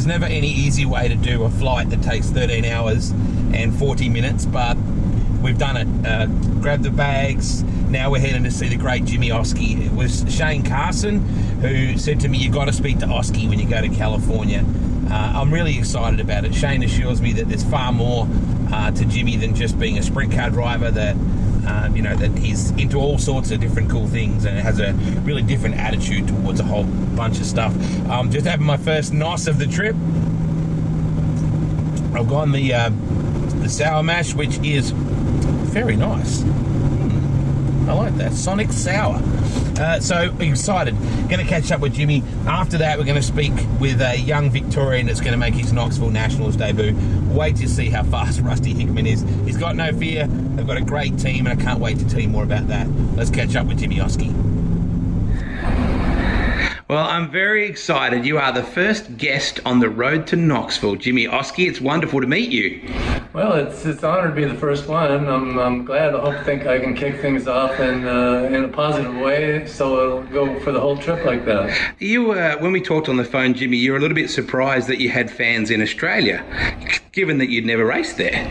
never any easy way to do a flight that takes 13 hours and 40 minutes, but we've done it. Grabbed the bags. Now we're heading to see the great Jimmy Oskie. It was Shane Carson who said to me, "You've got to speak to Oskie when you go to California." I'm really excited about it. Shane assures me that there's far more to Jimmy than just being a sprint car driver, that that he's into all sorts of different cool things and has a really different attitude towards a whole bunch of stuff. Just having my first NOS of the trip. I've gone the sour mash, which is very nice. I like that. Sonic Sour. So excited. Going to catch up with Jimmy. After that, we're going to speak with a young Victorian that's going to make his Knoxville Nationals debut. Wait to see how fast Rusty Hickman is. He's got no fear. They've got a great team, and I can't wait to tell you more about that. Let's catch up with Jimmy Oskie. Well, I'm very excited. You are the first guest on the road to Knoxville. Jimmy Oskie, it's wonderful to meet you. Well, it's an honor to be the first one. I'm glad. I think I can kick things off in a positive way, so it'll go for the whole trip like that. You, when we talked on the phone, Jimmy, you were a little bit surprised that you had fans in Australia, given that you'd never raced there.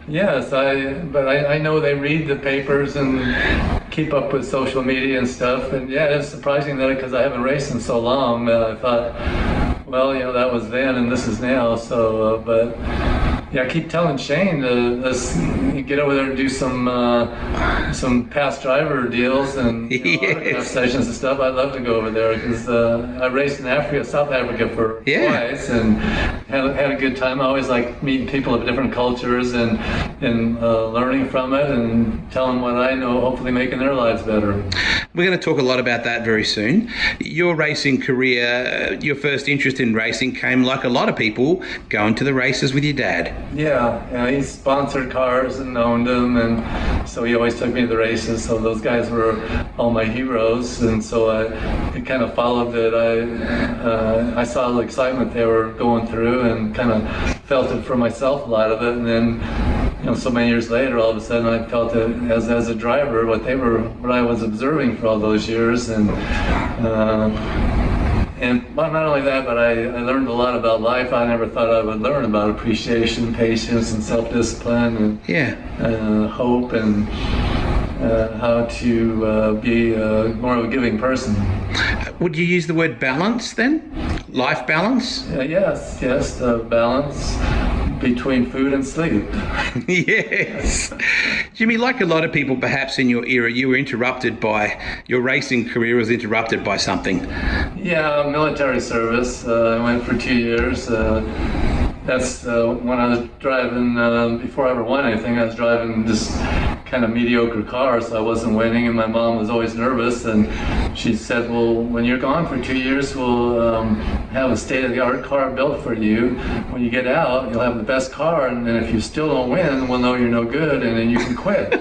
Yes, I know they read the papers and keep up with social media and stuff, and yeah, it's surprising that because I haven't raced in so long. I thought, well, that was then and this is now. So, but yeah, I keep telling Shane let's get over there and do some past driver deals and autograph sessions and stuff. I'd love to go over there because I raced in South Africa for twice and had a good time. I always like meeting people of different cultures and learning from it and telling what I know, hopefully making their lives better. We're going to talk a lot about that very soon. Your racing career, your first interest in racing came, like a lot of people, going to the races with your dad. Yeah, he sponsored cars and owned them, and so he always took me to the races. So those guys were all my heroes, and so I kind of followed it. I saw the excitement they were going through and kind of felt it for myself, a lot of it, and then so many years later, all of a sudden I felt it as a driver, what I was observing for all those years, and not only that, but I learned a lot about life. I never thought I would learn about appreciation, patience, and self-discipline, and hope, and how to be more of a giving person. Would you use the word balance then? Life balance? Yes, balance between food and sleep. Yes. Jimmy, like a lot of people perhaps in your era, you were interrupted by, your racing career was interrupted by something. Yeah, military service. I went for 2 years. That's when I was driving, before I ever won anything, I was driving just kind of mediocre car, so I wasn't winning, and my mom was always nervous, and she said, well, when you're gone for 2 years, we'll have a state-of-the-art car built for you. When you get out, you'll have the best car, and then if you still don't win, we'll know you're no good, and then you can quit.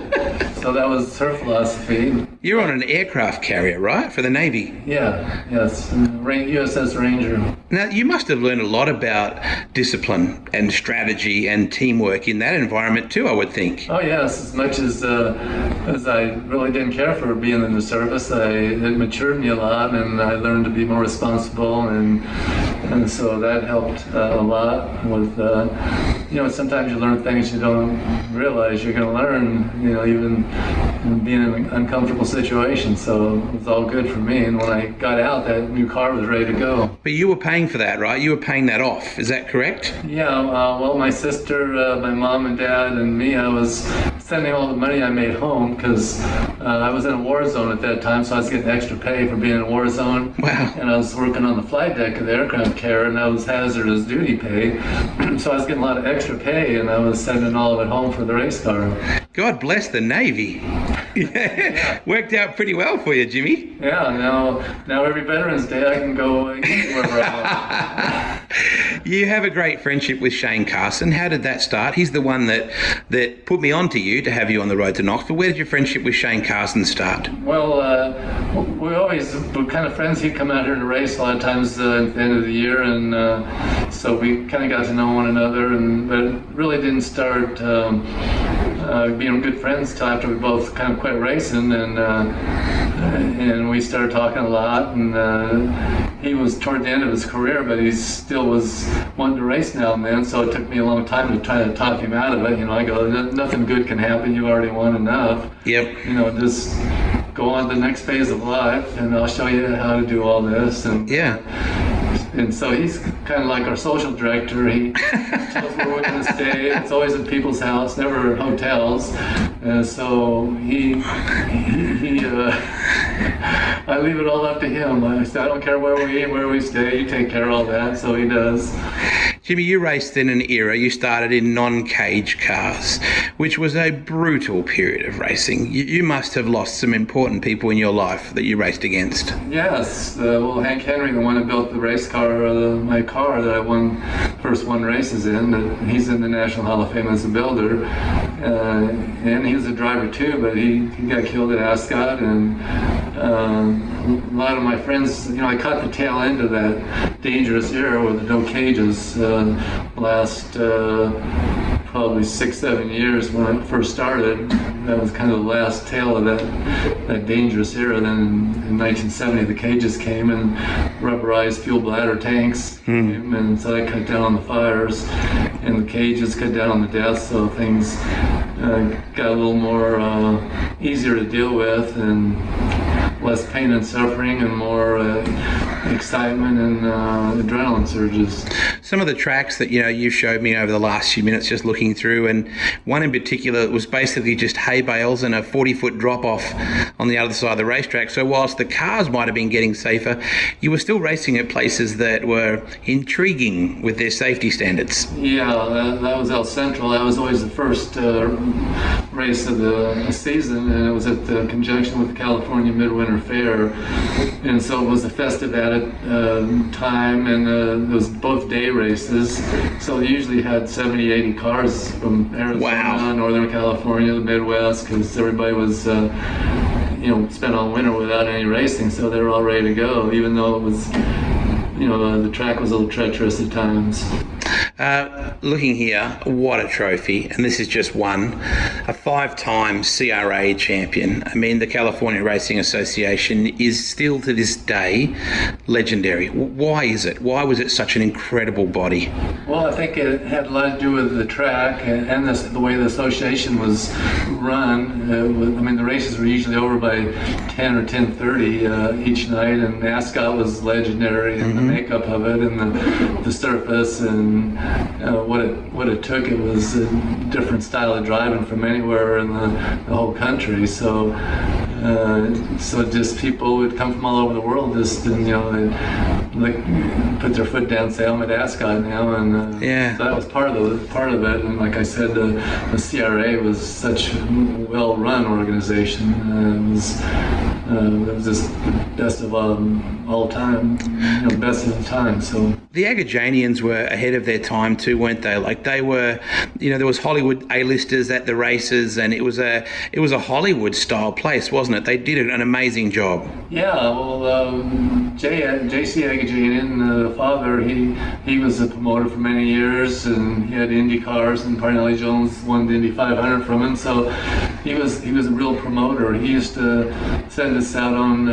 So that was her philosophy. You're on an aircraft carrier, right, for the Navy? Yes, USS Ranger. Now, you must have learned a lot about discipline and strategy and teamwork in that environment too, I would think. Oh yes, as much as I really didn't care for being in the service, it matured me a lot, and I learned to be more responsible, and so that helped a lot with, sometimes you learn things you don't realize you're going to learn, even being in an uncomfortable situation, so it was all good for me, and when I got out, that new car was ready to go. But you were paying for that, right? You were paying that off, is that correct? Yeah, well, my sister, my mom and dad, and me, I was sending all the money I made home because I was in a war zone at that time, so I was getting extra pay for being in a war zone. Wow. And I was working on the flight deck of the aircraft carrier, and that was hazardous duty pay. So I was getting a lot of extra pay, and I was sending all of it home for the race car. God bless the Navy. Yeah. Worked out pretty well for you, Jimmy. Yeah, now every Veterans Day I can go wherever I want. You have a great friendship with Shane Carson. How did that start? He's the one that put me on to you to have you on the road to Knoxville. Where did your friendship with Shane Carson start? Well, we always were kind of friends. He'd come out here to race a lot of times at the end of the year, and so we kind of got to know one another, but it really didn't start being good friends till after we both kind of quit racing, and we started talking a lot. And he was toward the end of his career, but he still was wanting to race now and then. So it took me a long time to try to talk him out of it. I go, nothing good can happen. You already won enough. Yep. Just go on to the next phase of life, and I'll show you how to do all this. And and so he's kind of like our social director. He tells where we're going to stay. It's always at people's house, never at hotels. So I leave it all up to him. I say, I don't care where we eat, where we stay. You take care of all that. So he does. Jimmy, you raced in an era, you started in non-cage cars, which was a brutal period of racing. You must have lost some important people in your life that you raced against. Yes. Well, Hank Henry, the one who built the race car, my car that I first won races in, he's in the National Hall of Fame as a builder. And he was a driver too, but he got killed at Ascot. And a lot of my friends, I caught the tail end of that dangerous era with the no cages last probably 6-7 years when I first started. That was kind of the last tail of that dangerous era. Then in 1970 the cages came and rubberized fuel bladder tanks came, and so that cut down on the fires, and the cages cut down on the deaths, so things got a little more easier to deal with, and less pain and suffering, and more excitement and adrenaline surges. Some of the tracks that you showed me over the last few minutes, just looking through, and one in particular was basically just hay bales and a 40-foot drop off on the other side of the racetrack. So whilst the cars might have been getting safer, you were still racing at places that were intriguing with their safety standards. Yeah, that was El Central. That was always the first race of the season, and it was at the conjunction with the California Midwinter Fair, and so it was a festive added time, and it was both day races, so they usually had 70-80 cars from Arizona, Northern California, the Midwest, because everybody was spent all winter without any racing, so they were all ready to go, even though it was the track was a little treacherous at times. Looking here, what a trophy, and this is just one. A 5-time CRA champion. I mean, the California Racing Association is still to this day legendary. Why is it? Why was it such an incredible body? Well, I think it had a lot to do with the track and the way the association was run. The races were usually over by 10 or 10:30 each night, and Ascot was legendary, and the makeup of it, and the surface, and what it took. It was a different style of driving from anywhere in the whole country. So just people would come from all over the world, just and they'd put their foot down, say, I'm at Ascot now, and so that was part of it. And like I said, the CRA was such a well-run organization. It was just best of all time, best of the time. So the Agajanians were ahead of their time too, weren't they? Like they were, there was Hollywood A-listers at the races, and it was a Hollywood style place, wasn't it? They did an amazing job. Yeah, well, J.C. Agajanian, the father, he was a promoter for many years, and he had Indy cars, and Parnelli Jones won the Indy 500 from him. So he was a real promoter. He used to send us out on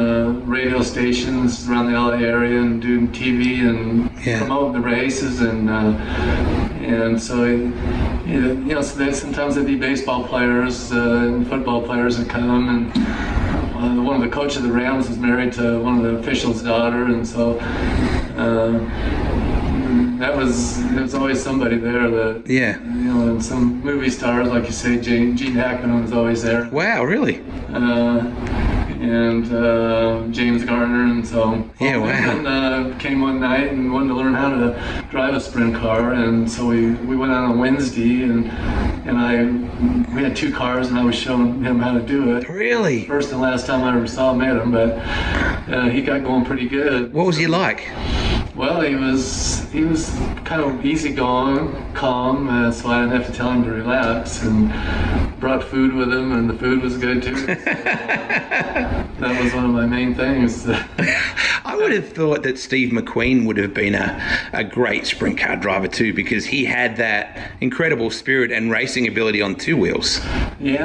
radio stations around the LA area and do TV and promote the races, and so so sometimes there'd be baseball players and football players that come, and one of the coaches of the Rams was married to one of the officials' daughter, and so there was always somebody there that and some movie stars, like you say, Gene Hackman was always there. Wow, really? And James Garner, and so came one night and wanted to learn how to drive a sprint car, and so we went out on Wednesday, and we had 2 cars, and I was showing him how to do it. Really? First and last time I ever met him, but he got going pretty good. What was he like? Well, he was kind of easygoing, calm, so I didn't have to tell him to relax, and brought food with him, and the food was good too. So, that was one of my main things. I would have thought that Steve McQueen would have been a great sprint car driver too, because he had that incredible spirit and racing ability on two wheels. He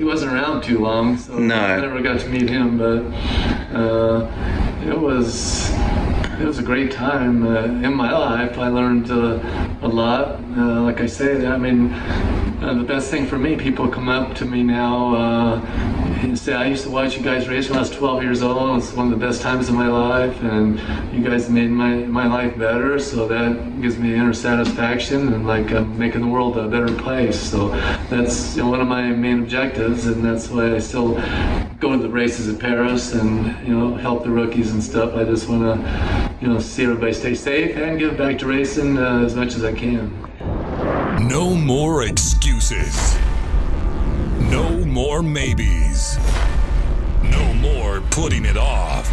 wasn't around too long, so no. I never got to meet him, but it was a great time in my life. I learned a lot. Like I said, I mean, the best thing for me, people come up to me now and say, I used to watch you guys race when I was 12 years old. It's one of the best times of my life, and you guys made my life better, so that gives me inner satisfaction and like making the world a better place. So that's one of my main objectives, and that's why I still go to the races in Paris and help the rookies and stuff. I just want to see everybody stay safe and give back to racing as much as I can. No more excuses. No more maybes. No more putting it off.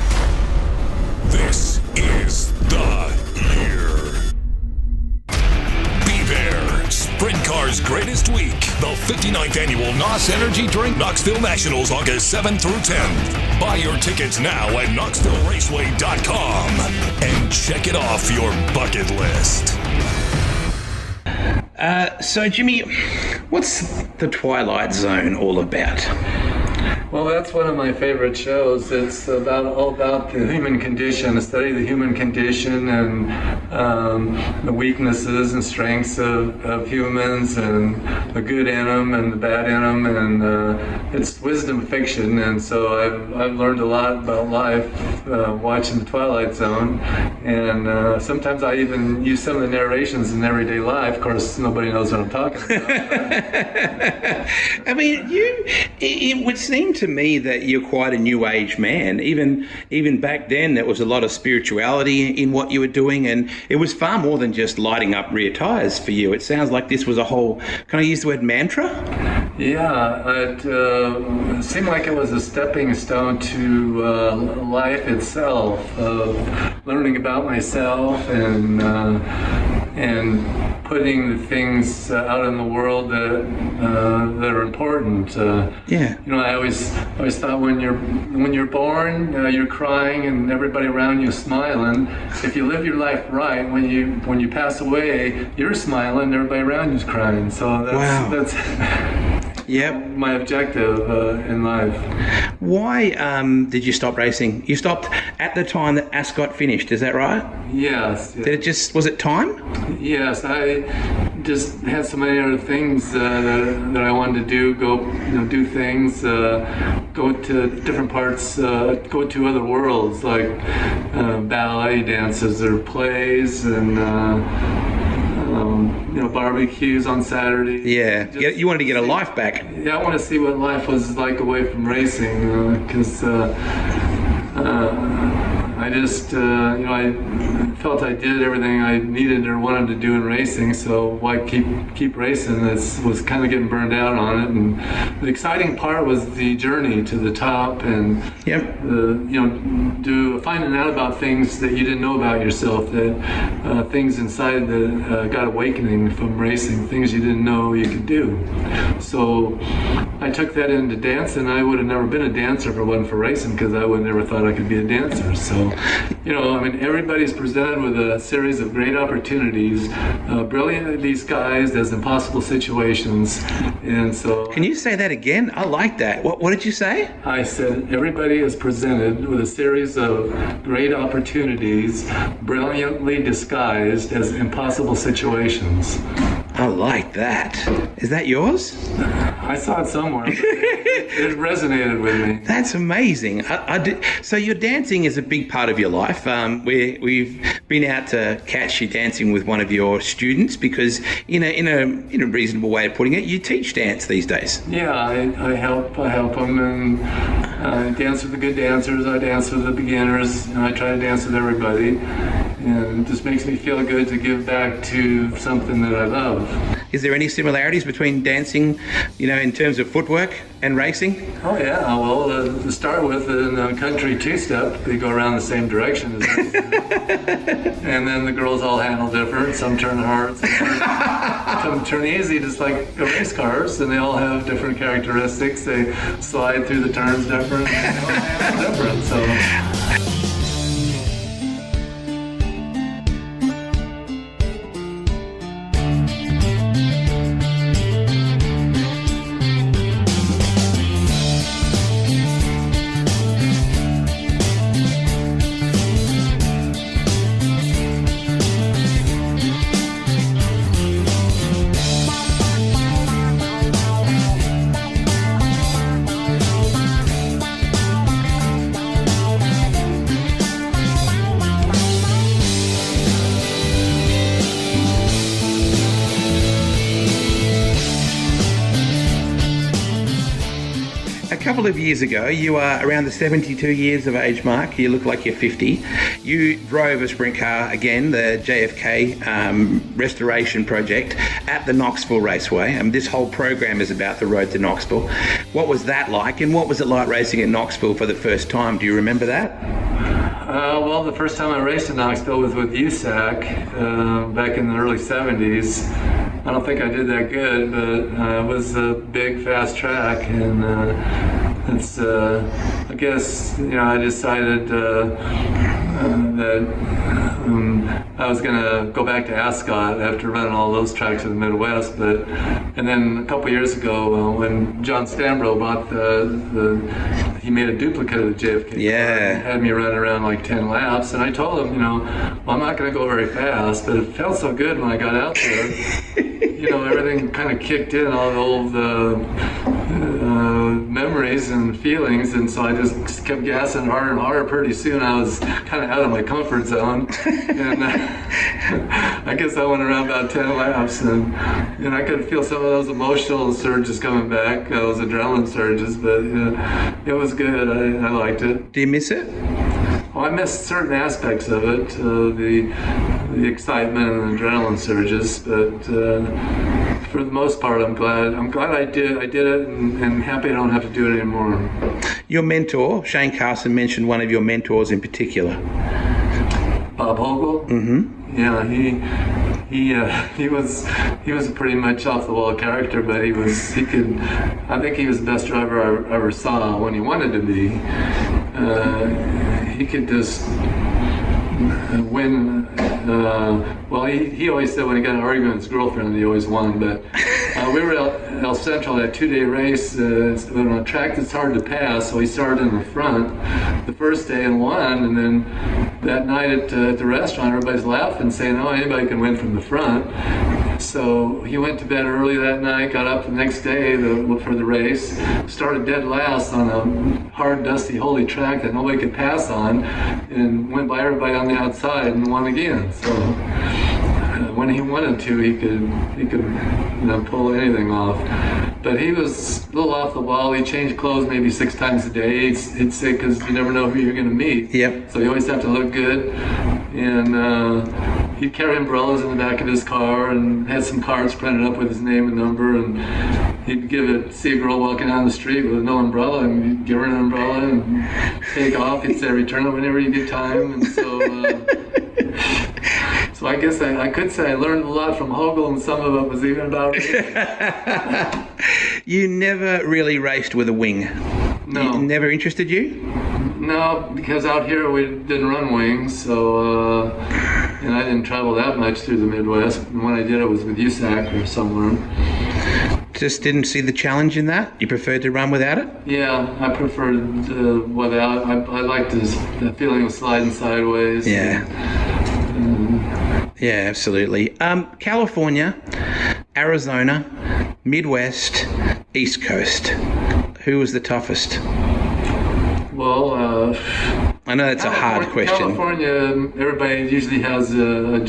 This is the year. Be there. Sprint Car's greatest week. The 59th annual NOS Energy Drink Knoxville Nationals, August 7th through 10th. Buy your tickets now at KnoxvilleRaceway.com and check it off your bucket list. So Jimmy, what's the Twilight Zone all about? Well, that's one of my favorite shows. It's all about the human condition, the study of the human condition and the weaknesses and strengths of humans, and the good in them and the bad in them, and it's wisdom fiction. And so I've learned a lot about life watching the Twilight Zone, and sometimes I even use some of the narrations in everyday life. Of course, nobody knows what I'm talking about. I mean, it would seem to me that you're quite a new age man. Even back then, there was a lot of spirituality in what you were doing, and it was far more than just lighting up rear tires for you. It sounds like this was a whole, can I use the word mantra? Yeah, it seemed like it was a stepping stone to life itself, of learning about myself and putting the things out in the world that are important. I always thought when you're born, you're crying and everybody around you is smiling. If you live your life right, when you pass away, you're smiling, everybody around you is crying. So that's Yep. my objective in life. Why did you stop racing? You stopped at the time that Ascot finished, is that right? Yes. Was it time? Yes, I just had so many other things that I wanted to do. Do things, go to different parts, go to other worlds like ballet dances or plays and barbecues on Saturday. Yeah, you wanted to get a life back. Yeah, I want to see what life was like away from racing, because I just, I felt I did everything I needed or wanted to do in racing, so why keep racing? It was kind of getting burned out on it, and the exciting part was the journey to the top, and finding out about things that you didn't know about yourself, that things inside that got awakening from racing, things you didn't know you could do. So I took that into dance, and I would have never been a dancer if it wasn't for racing, because I would have never thought I could be a dancer. So, everybody's presented with a series of great opportunities, brilliantly disguised as impossible situations. And so, can you say that again? I like that. What did you say? I said everybody is presented with a series of great opportunities, brilliantly disguised as impossible situations. I like that. Is that yours? I saw it somewhere. It resonated with me. That's amazing. So your dancing is a big part of your life. We've been out to catch you dancing with one of your students because, in a reasonable way of putting it, you teach dance these days. Yeah, I help them, and I dance with the good dancers. I dance with the beginners, and I try to dance with everybody. And it just makes me feel good to give back to something that I love. Is there any similarities between dancing, in terms of footwork and racing? Oh yeah, well, to start with, in country two-step, they go around the same direction as us. And then the girls all handle different. Some turn hard, some turn easy, just like race cars, and they all have different characteristics. They slide through the turns different, and they all handle different, so... A couple of years ago, you are around the 72 years of age mark. You look like you're 50. You drove a sprint car again, the JFK restoration project at the Knoxville Raceway. And this whole program is about the road to Knoxville. What was that like, and what was it like racing at Knoxville for the first time? Do you remember that? Well, the first time I raced in Knoxville was with USAC back in the early 70s. I don't think I did that good, but it was a big, fast track, and it's, I guess, I decided that I was going to go back to Ascot after running all those tracks in the Midwest, and then a couple years ago, when John Stambro bought he made a duplicate of the JFK car and had me run around like 10 laps, and I told him, well, I'm not going to go very fast, but it felt so good when I got out there. Everything kind of kicked in, all the old memories and feelings, and so I just kept gassing harder and harder. Pretty soon I was kind of out of my comfort zone, and I guess I went around about 10 laps, and I could feel some of those emotional surges coming back, those adrenaline surges, but it was good. I liked it. Do you miss it? Well, I missed certain aspects of it, the excitement and the adrenaline surges, but for the most part, I'm glad I did it, and happy I don't have to do it anymore. Your mentor, Shane Carson, mentioned one of your mentors in particular. Bob Hogle? Mm-hmm. Yeah, he was a pretty much off the wall character, but I think he was the best driver I ever saw when he wanted to be. He could just win. Well, he always said when he got in an argument with his girlfriend, he always won. But we were at El Central, that 2-day race on a track that's hard to pass. So he started in the front the first day and won. And then that night at the restaurant, everybody's laughing, saying, "Oh, anybody can win from the front." So he went to bed early that night, got up the next day for the race, started dead last on a hard, dusty, holey track that nobody could pass on, and went by everybody on the outside and won again. So when he wanted to, he could pull anything off. But he was a little off the wall. He changed clothes maybe 6 times a day. He'd say, because you never know who you're going to meet. Yep. So you always have to look good. And he'd carry umbrellas in the back of his car and had some cards printed up with his name and number. And he'd see a girl walking down the street with no umbrella, and he'd give her an umbrella and take off. He'd say, "Return it whenever you get time." And so so I guess I could say I learned a lot from Hogle, and some of it was even about me. You never really raced with a wing? No. Never interested you? No, because out here we didn't run wings, so and I didn't travel that much through the Midwest. And when I did, it was with USAC or somewhere. Just didn't see the challenge in that? You preferred to run without it? Yeah, I preferred without. I liked the feeling of sliding sideways. Yeah. Yeah, absolutely. California, Arizona, Midwest, East Coast. Who was the toughest? Well, I know that's a hard question. California, everybody usually has a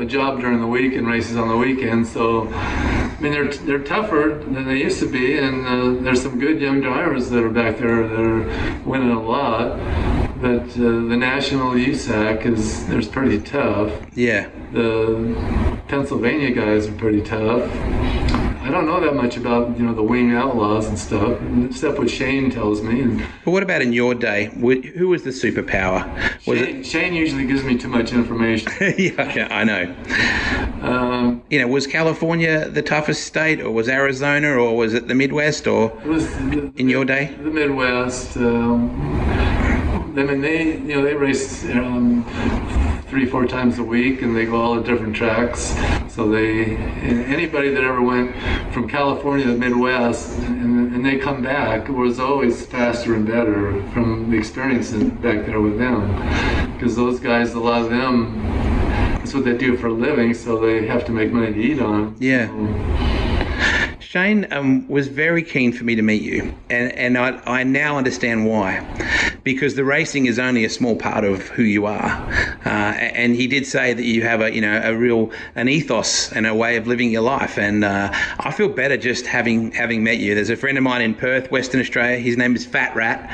job during the week and races on the weekend, so I mean they're tougher than they used to be, and there's some good young drivers that are back there that are winning a lot. But the national USAC is pretty tough. Yeah. The Pennsylvania guys are pretty tough. I don't know that much about, the wing outlaws and stuff, except what Shane tells me. But what about in your day? Who was the superpower? Shane usually gives me too much information. Yeah, okay, I know. Was California the toughest state, or was Arizona, or was it the Midwest, or it was in your day? The Midwest. They race 3-4 times a week, and they go all at different tracks. So anybody that ever went from California to the Midwest and they come back was always faster and better from the experience back there with them. Because those guys, a lot of them, that's what they do for a living, so they have to make money to eat on. Yeah. Shane was very keen for me to meet you, and I now understand why. Because the racing is only a small part of who you are, and he did say that you have an ethos and a way of living your life, and I feel better just having met you. There's a friend of mine in Perth, Western Australia. His name is Fat Rat.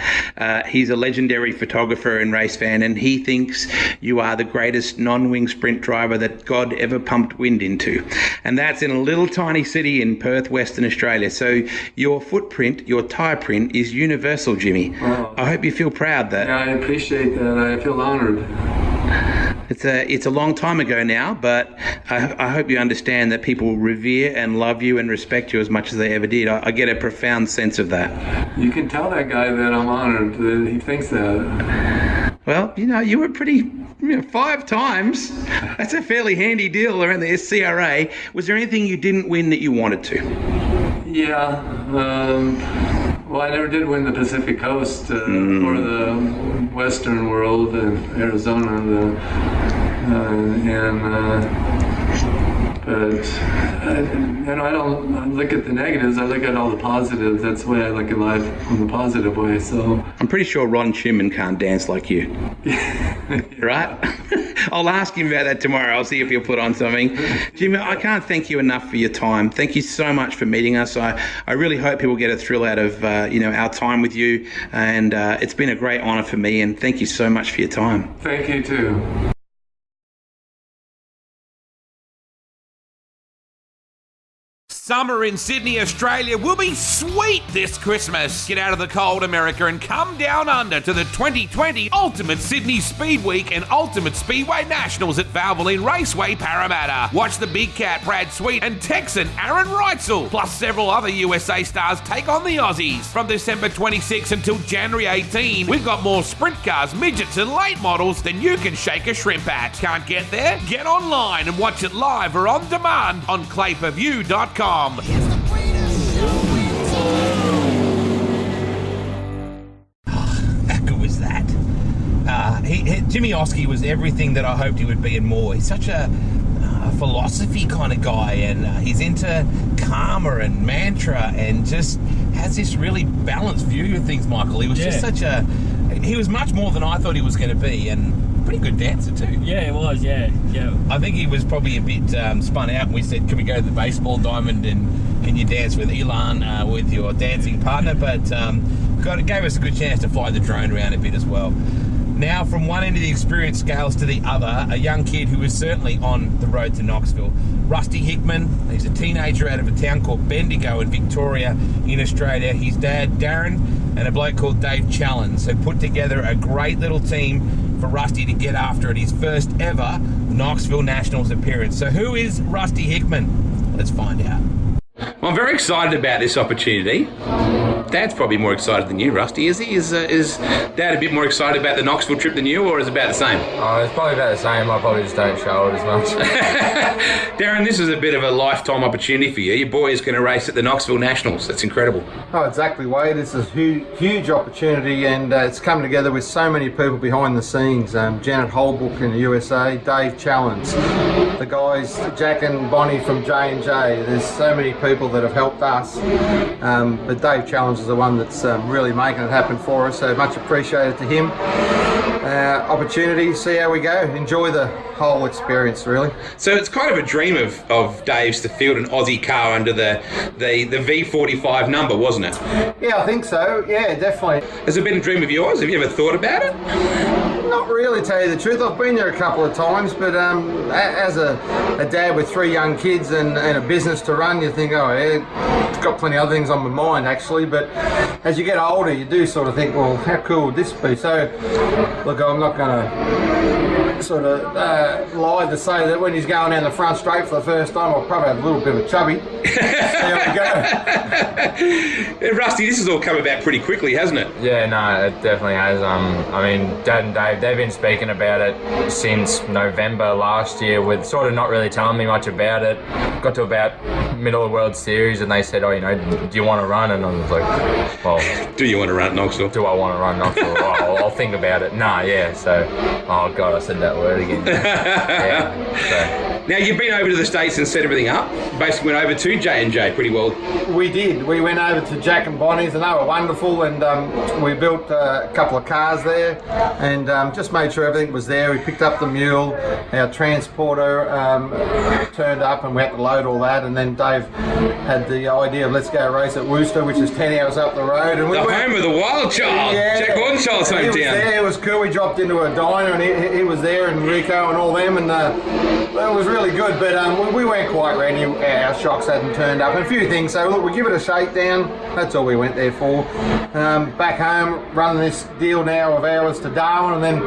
He's a legendary photographer and race fan, and he thinks you are the greatest non-wing sprint driver that God ever pumped wind into, and that's in a little tiny city in Perth, Western Australia. So your footprint, your tyre print is universal, Jimmy. Wow. I hope you feel proud that. Yeah, I appreciate that. I feel honored. It's a long time ago now, but I hope you understand that people revere and love you and respect you as much as they ever did. I get a profound sense of that. You can tell that guy that I'm honored that he thinks that. Well, you were pretty 5 times. That's a fairly handy deal around the SCRA. Was there anything you didn't win that you wanted to? Yeah. Well, I never did win the Pacific Coast or the Western World in Arizona. But I don't look at the negatives. I look at all the positives. That's the way I look at life, in the positive way. So I'm pretty sure Ron Schumann can't dance like you, right? I'll ask him about that tomorrow. I'll see if he'll put on something. Jimmy, I can't thank you enough for your time. Thank you so much for meeting us. I really hope people get a thrill out of our time with you, and it's been a great honour for me. And thank you so much for your time. Thank you too. Summer in Sydney, Australia will be sweet this Christmas. Get out of the cold, America, and come down under to the 2020 Ultimate Sydney Speed Week and Ultimate Speedway Nationals at Valvoline Raceway, Parramatta. Watch the Big Cat Brad Sweet and Texan Aaron Reitzel, plus several other USA stars take on the Aussies. From December 26 until January 18, we've got more sprint cars, midgets and late models than you can shake a shrimp at. Can't get there? Get online and watch it live or on demand on clayperview.com. How good was that? Jimmy Oskie was everything that I hoped he would be and more. He's such a philosophy kind of guy, and he's into karma and mantra and just has this really balanced view of things, Michael. He was just he was much more than I thought he was going to be, and pretty good dancer too. Yeah, it was, yeah. I think he was probably a bit spun out, and we said, can we go to the baseball diamond and can you dance with Elon, with your dancing partner? But it gave us a good chance to fly the drone around a bit as well. Now, from one end of the experience scales to the other, a young kid who is certainly on the road to Knoxville. Rusty Hickman, he's a teenager out of a town called Bendigo in Victoria in Australia. His dad, Darren, and a bloke called Dave Challons have put together a great little team for Rusty to get after at his first ever Knoxville Nationals appearance. So who is Rusty Hickman? Let's find out. Well, I'm very excited about this opportunity. Dad's probably more excited than you, Rusty. Is he? Is Dad a bit more excited about the Knoxville trip than you, or is it about the same? Oh, it's probably about the same. I probably just don't show it as much. Darren, this is a bit of a lifetime opportunity for you. Your boy is going to race at the Knoxville Nationals. That's incredible. Oh, exactly, Wade. It's a huge opportunity, and it's come together with so many people behind the scenes. Janet Holbrook in the USA, Dave Challons, the guys, Jack and Bonnie from J&J. There's so many people that have helped us, but Dave Challons is the one that's really making it happen for us, so much appreciated to him. Opportunity, see how we go, enjoy the whole experience really. So it's kind of a dream of Dave's to field an Aussie car under the V45 number, wasn't it? Yeah, I think so, yeah, definitely. Has it been a dream of yours? Have you ever thought about it? Not really, tell you the truth. I've been there a couple of times, but as a dad with 3 young kids and a business to run, you think, oh, yeah, it's got plenty of other things on my mind, actually. But as you get older, you do sort of think, well, how cool would this be? So, look, I'm not going to sort of lie to say that when he's going down the front straight for the first time, I'll probably have a little bit of a chubby. There we go. Rusty, this has all come about pretty quickly, hasn't it? Yeah, no, it definitely has. I mean, Dad and Dave, they've been speaking about it since November last year, with sort of not really telling me much about it. Got to about middle of World Series and they said, oh, you know, do you want to run? And I was like, well... Do you want to run Knoxville? Do I want to run Knoxville? Oh, I'll think about it. Nah, yeah, so... Oh, God, I said that word again. Yeah, so... Now, you've been over to the States and set everything up. Basically went over to J&J pretty well. We did. We went over to Jack and Bonnie's and they were wonderful, and we built a couple of cars there and just made sure everything was there. We picked up the mule, our transporter turned up and we had to load all that, and then Dave had the idea of let's go race at Worcester, which is 10 hours up the road. And we the home of the Wild Child, yeah, Jack Hordenschild's hometown. He was there, it was cool. We dropped into a diner and he was there, and Rico and all them, and it was really good, but we weren't quite ready. Our shocks hadn't turned up and a few things, so look, we give it a shakedown. That's all we went there for. Back home, running this deal now of ours to Darwin, and then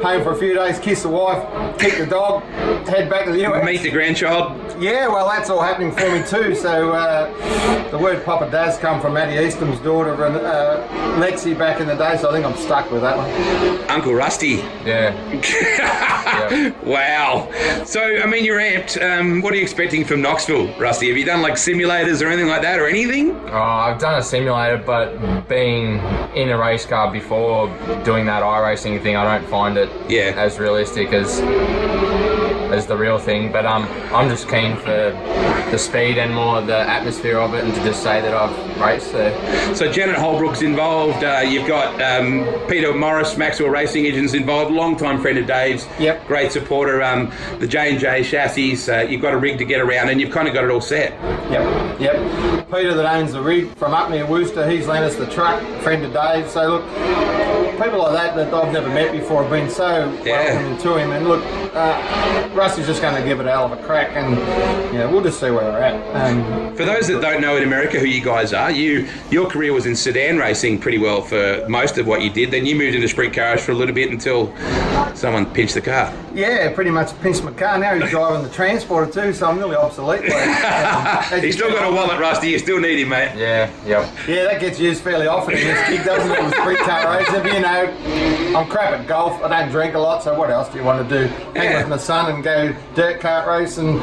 home for a few days, kiss the wife, kick the dog, head back to the US. Meet the grandchild. Yeah, well, that's all happening for me too. So the word Papa Daz come from Maddie Easton's daughter, Lexi, back in the day, so I think I'm stuck with that one. Uncle Rusty. Yeah. Yep. Wow. So, I mean, you're amped. What are you expecting from Knoxville, Rusty? Have you done like simulators or anything like that, or anything? Oh, I've done a simulator, but being in a race car before doing that iRacing thing, I don't find it as realistic as the real thing. But I'm just keen for the speed and more the atmosphere of it, and to just say that I've raced there. So Janet Holbrook's involved. You've got Peter Morris, Maxwell Racing Engines involved, long-time friend of Dave's. Yep. Great supporter. The J&J chassis. You've got a rig to get around, and you've kind of got it all set. Yep. Peter that owns the rig from up near Worcester, he's lent us the truck, friend of Dave. So look, people like that I've never met before have been so welcoming to him. And look, Rusty's just going to give it a hell of a crack, and we'll just see where we're at. For those that don't know in America who you guys are, your career was in sedan racing pretty well for most of what you did. Then you moved into sprint cars for a little bit until someone pinched the car. Yeah, pretty much pinched my car. Now he's driving the transporter too, so I'm nearly obsolete. He's still got a wallet, Rusty. You still need him, mate. Yeah, yep. Yeah, that gets used fairly often in this gig, doesn't it? With sprint car racing. But, I'm crap at golf. I don't drink a lot, so what else do you want to do? Hang with my son and go dirt car racing.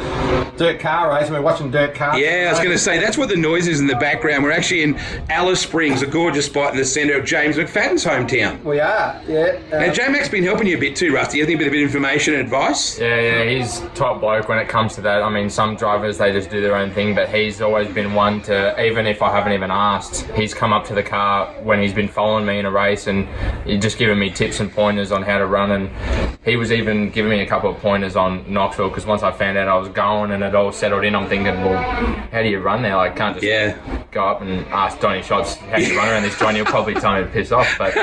We're watching dirt cars. Yeah, I was going to say, that's what the noise is in the background. We're actually in Alice Springs, a gorgeous spot in the centre of James McFadden's hometown. We are, yeah. Now, J-Mac's been helping you a bit too, Rusty. I think a bit of information and advice. Yeah, he's top bloke when it comes to that. I mean, some drivers, they just do their own thing, but he's always been one to, even if I haven't even asked, he's come up to the car when he's been following me in a race, and he's just given me tips and pointers on how to run, and he was even giving me a couple of pointers on Knoxville, because once I found out I was going and it all settled in, I'm thinking, well, how do you run there? Like, can't just go up and ask Donny Shots how you run around this joint. He'll probably tell me to piss off, but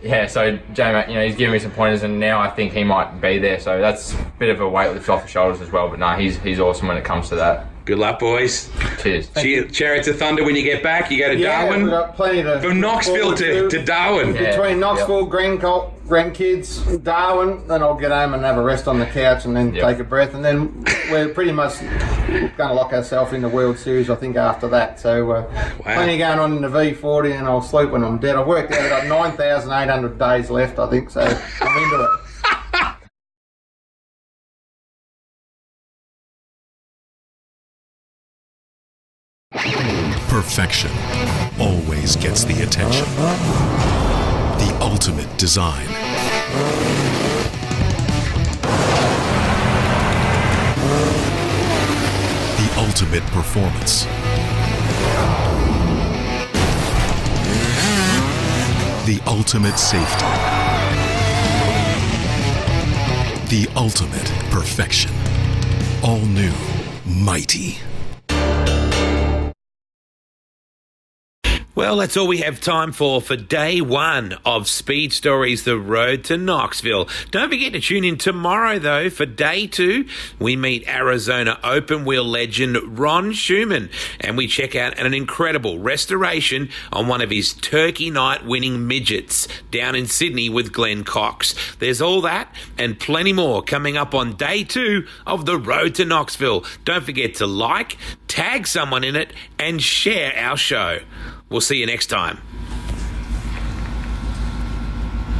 yeah, so J-Mac, he's giving me some pointers, and now I think he might be there, so that's a bit of a weight lift off the shoulders as well. But no, he's awesome when it comes to that. Good luck, boys. Cheers. Chariots of Thunder when you get back. You go to Darwin. We've got plenty to from Knoxville to Darwin. Yeah, between Knoxville, grandkids, Darwin, then I'll get home and have a rest on the couch and then take a breath. And then we're pretty much going to lock ourselves in the World Series, I think, after that. So plenty going on in the V40, and I'll sleep when I'm dead. I've worked out I've got 9,800 days left, I think, so I'm into it. Perfection always gets the attention. The ultimate design. The ultimate performance. The ultimate safety. The ultimate perfection. All new, mighty. Well, that's all we have time for day one of Speed Stories, The Road to Knoxville. Don't forget to tune in tomorrow, though, for day two. We meet Arizona open wheel legend Ron Schumann, and we check out an incredible restoration on one of his Turkey Night winning midgets down in Sydney with Glenn Cox. There's all that and plenty more coming up on day two of The Road to Knoxville. Don't forget to like, tag someone in it, and share our show. We'll see you next time.